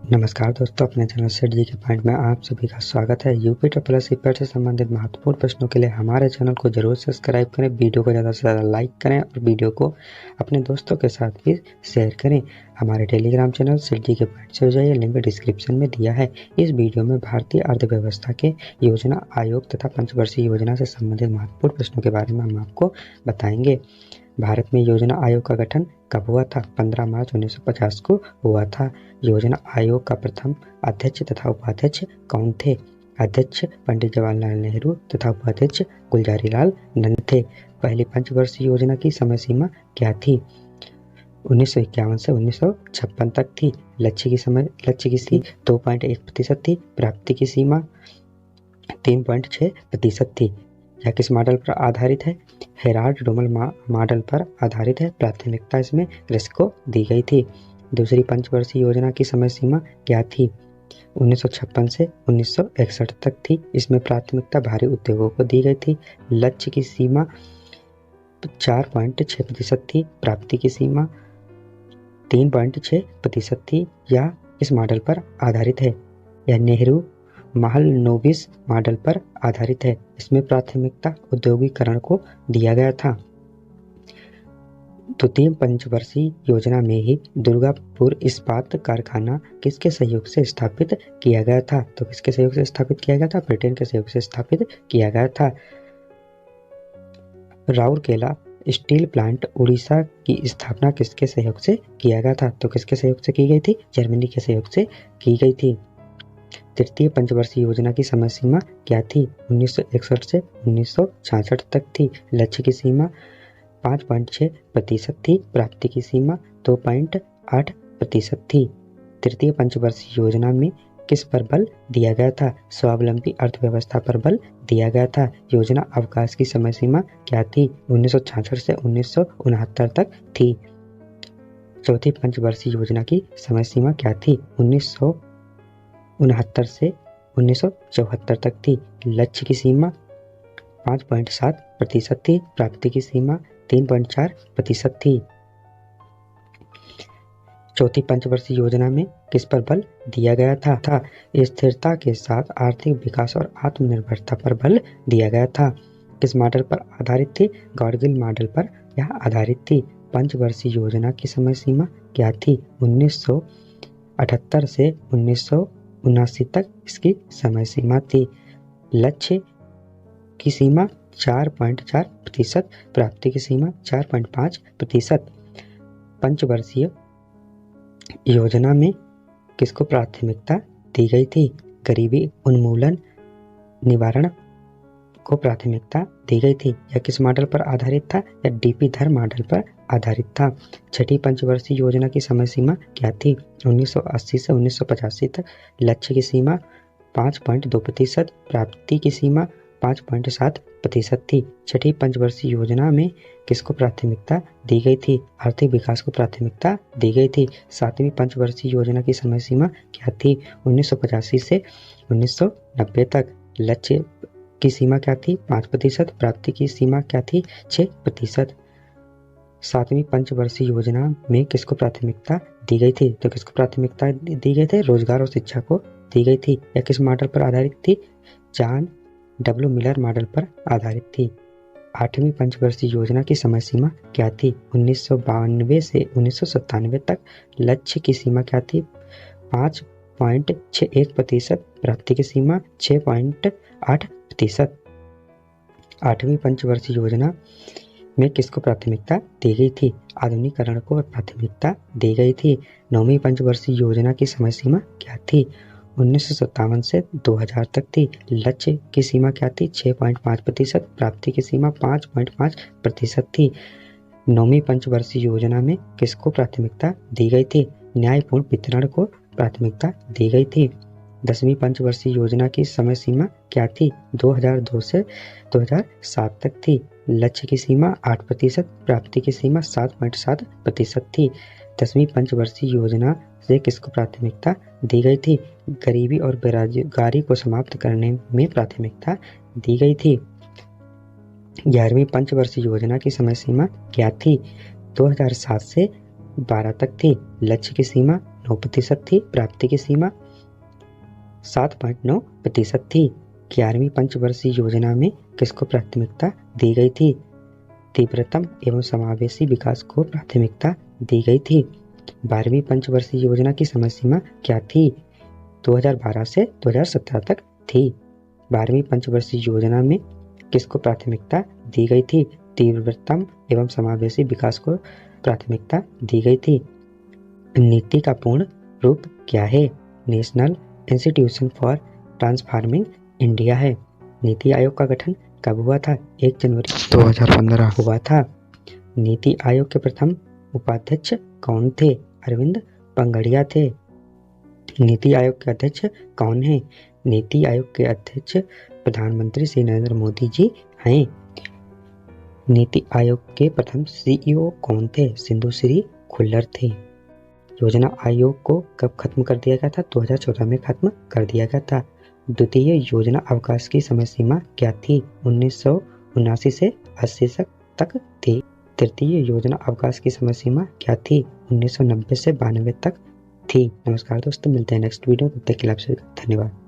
नमस्कार दोस्तों, अपने चैनल सेठ जी के पॉइंट में आप सभी का स्वागत है। यूपी ट्रिपल एस से संबंधित महत्वपूर्ण प्रश्नों के लिए हमारे चैनल को जरूर सब्सक्राइब करें, वीडियो को ज़्यादा से ज़्यादा लाइक करें और वीडियो को अपने दोस्तों के साथ भी शेयर करें। हमारे टेलीग्राम चैनल सेठ जी के पॉइंट से हो जाइए, लिंक डिस्क्रिप्शन में दिया है। इस वीडियो में भारतीय अर्थव्यवस्था के योजना आयोग तथा पंचवर्षीय योजना से संबंधित महत्वपूर्ण प्रश्नों के बारे में हम आपको बताएंगे। भारत में योजना आयोग का गठन कब हुआ था? 15 मार्च 1950 को हुआ था। योजना आयोग का प्रथम अध्यक्ष तथा उपाध्यक्ष कौन थे? अध्यक्ष पंडित जवाहरलाल नेहरू तथा उपाध्यक्ष गुलजारीलाल नंद थे। पहली पंचवर्षीय योजना की समय सीमा क्या थी? 1951 से 1956 तक थी। लक्ष्य की सी 2.1% थी। प्राप्ति की सीमा 3.6% थी। यह किस मॉडल पर आधारित है? हेराल्ड डोमल मॉडल पर आधारित है। प्राथमिकता इसमें कृषि को दी गई थी। दूसरी पंचवर्षीय योजना की समय सीमा क्या थी? 1956 से 1961 तक थी। इसमें प्राथमिकता भारी उद्योगों को दी गई थी। लक्ष्य की सीमा 4.6% थी। प्राप्ति की सीमा 3.6% थी। यह इस मॉडल पर आधारित है। यह नेहरू महालनोबिस मॉडल पर आधारित है। इसमें प्राथमिकता औद्योगिकरण को दिया गया था। द्वितीय पंचवर्षीय योजना में ही दुर्गापुर इस्पात कारखाना किसके सहयोग से स्थापित किया गया था? तो किसके सहयोग से स्थापित किया गया था? ब्रिटेन के सहयोग से स्थापित किया गया था। राउरकेला स्टील प्लांट उड़ीसा की स्थापना किसके सहयोग से किया गया था? तो किसके सहयोग से की गई थी? जर्मनी के सहयोग से की गई थी। तृतीय पंचवर्षीय योजना की समय सीमा क्या थी? 1961 से 1966 तक थी। लक्ष्य की सीमा 5.6% थी। प्राप्ति की सीमा 2.8% थी। तृतीय पंचवर्षीय योजना में किस पर बल दिया गया था? स्वावलंबी अर्थव्यवस्था पर बल दिया गया था। योजना अवकाश की समय सीमा क्या थी? 1966 से 1969 तक थी। चौथी पंचवर्षीय योजना की समय सीमा क्या थी? 1969 से 1974 तक थी। लक्ष्य की सीमा 5.7% थी। प्राप्ति की सीमा 3.4% थी। चौथी पंचवर्षीय योजना में किस पर बल दिया गया था? स्थिरता के साथ आर्थिक विकास और आत्मनिर्भरता पर बल दिया गया था। किस मॉडल पर आधारित थी? गॉडगिल मॉडल पर यह आधारित थी। पंचवर्षीय योजना की समय सीमा क्या थी? 1978 से 1979 तक इसकी समय सीमा थी। लक्ष्य की सीमा 4.4%, प्राप्ति की सीमा 4.5%। पंचवर्षीय योजना में किसको प्राथमिकता दी गई थी? गरीबी उन्मूलन निवारण को प्राथमिकता दी गई थी। यह किस मॉडल पर आधारित था? यह डीपी धर मॉडल पर आधारित था। छठी पंचवर्षीय योजना की समय सीमा क्या थी? 1980 से 1985 तक। लक्ष्य की सीमा 5.2%, प्राप्ति की सीमा 5.7% थी। छठी पंचवर्षीय योजना में किसको प्राथमिकता दी गई थी? आर्थिक विकास को प्राथमिकता दी गई थी। सातवीं पंचवर्षीय योजना की समय सीमा क्या थी? 1985 से 1990 तक। लक्ष्य की सीमा क्या थी? 5%। प्राप्ति की सीमा क्या थी? 6%। सातवीं पंचवर्षीय योजना में किसको प्राथमिकता दी गई थी? तो किसको प्राथमिकता दी गई थी? रोजगार और शिक्षा को दी गई थी। यह किस मॉडल पर आधारित थी? जॉन डब्ल्यू मिलर मॉडल पर आधारित थी। आठवीं पंचवर्षीय योजना की समय सीमा क्या थी? 1992 से 1997 तक। लक्ष्य की सीमा क्या थी? 5.61%। प्राप्ति की सीमा 6.8%। आठवीं पंचवर्षीय योजना में किसको प्राथमिकता दी गई थी? आधुनिकीकरण को प्राथमिकता दी गई थी। नौवीं पंचवर्षीय योजना की समय सीमा क्या थी? 1957 से 2000 तक थी। लक्ष्य की सीमा क्या थी? 6.5%। प्राप्ति की सीमा 5.5% थी। नौवीं पंचवर्षीय योजना में किसको प्राथमिकता दी गई थी? न्यायपूर्ण वितरण को प्राथमिकता दी गई थी। 10वीं पंचवर्षीय योजना की समय सीमा क्या थी? 2002 से 2007 तक थी। लक्ष्य की सीमा 8%, प्राप्ति की सीमा 7.7% थी। 10वीं पंचवर्षीय योजना से किसको प्राथमिकता दी गई थी? गरीबी और बेरोजगारी को समाप्त करने में प्राथमिकता दी गई थी। 11वीं पंचवर्षीय योजना की समय सीमा क्या थी? 2007 से 12 तक थी। लक्ष्य की सीमा 9% थी। प्राप्ति की सीमा 7.9% थी। 11वीं पंचवर्षीय योजना में किसको प्राथमिकता दी गई थी? तीव्रतम एवं समावेशी विकास को प्राथमिकता दी गई थी। 12वीं पंचवर्षीय योजना की समय सीमा क्या थी? 2012 से 2017 तक थी। 12वीं पंचवर्षीय योजना में किसको प्राथमिकता दी गई थी? तीव्रतम एवं समावेशी विकास को प्राथमिकता दी गई थी। नीति का पूर्ण रूप क्या है? National institution for transforming India है। नीति आयोग का गठन कब हुआ था? 1 जनवरी 2015 हुआ था। नीति आयोग के प्रथम उपाध्यक्ष कौन थे? अरविंद पंगड़िया थे। नीति आयोग के अध्यक्ष कौन है? नीति आयोग के अध्यक्ष प्रधानमंत्री श्री नरेंद्र मोदी जी हैं। नीति आयोग के प्रथम सीईओ कौन थे? सिंधु श्री खुल्लर थे। योजना आयोग को कब खत्म कर दिया गया था? 2014 में खत्म कर दिया गया था। द्वितीय योजना अवकाश की समय सीमा क्या थी? 1979 से 80 तक थी। तृतीय योजना अवकाश की समय सीमा क्या थी? 1990 से 92 तक थी। नमस्कार दोस्तों, मिलते हैं नेक्स्ट वीडियो में। तब तक के लिए आप सभी का धन्यवाद।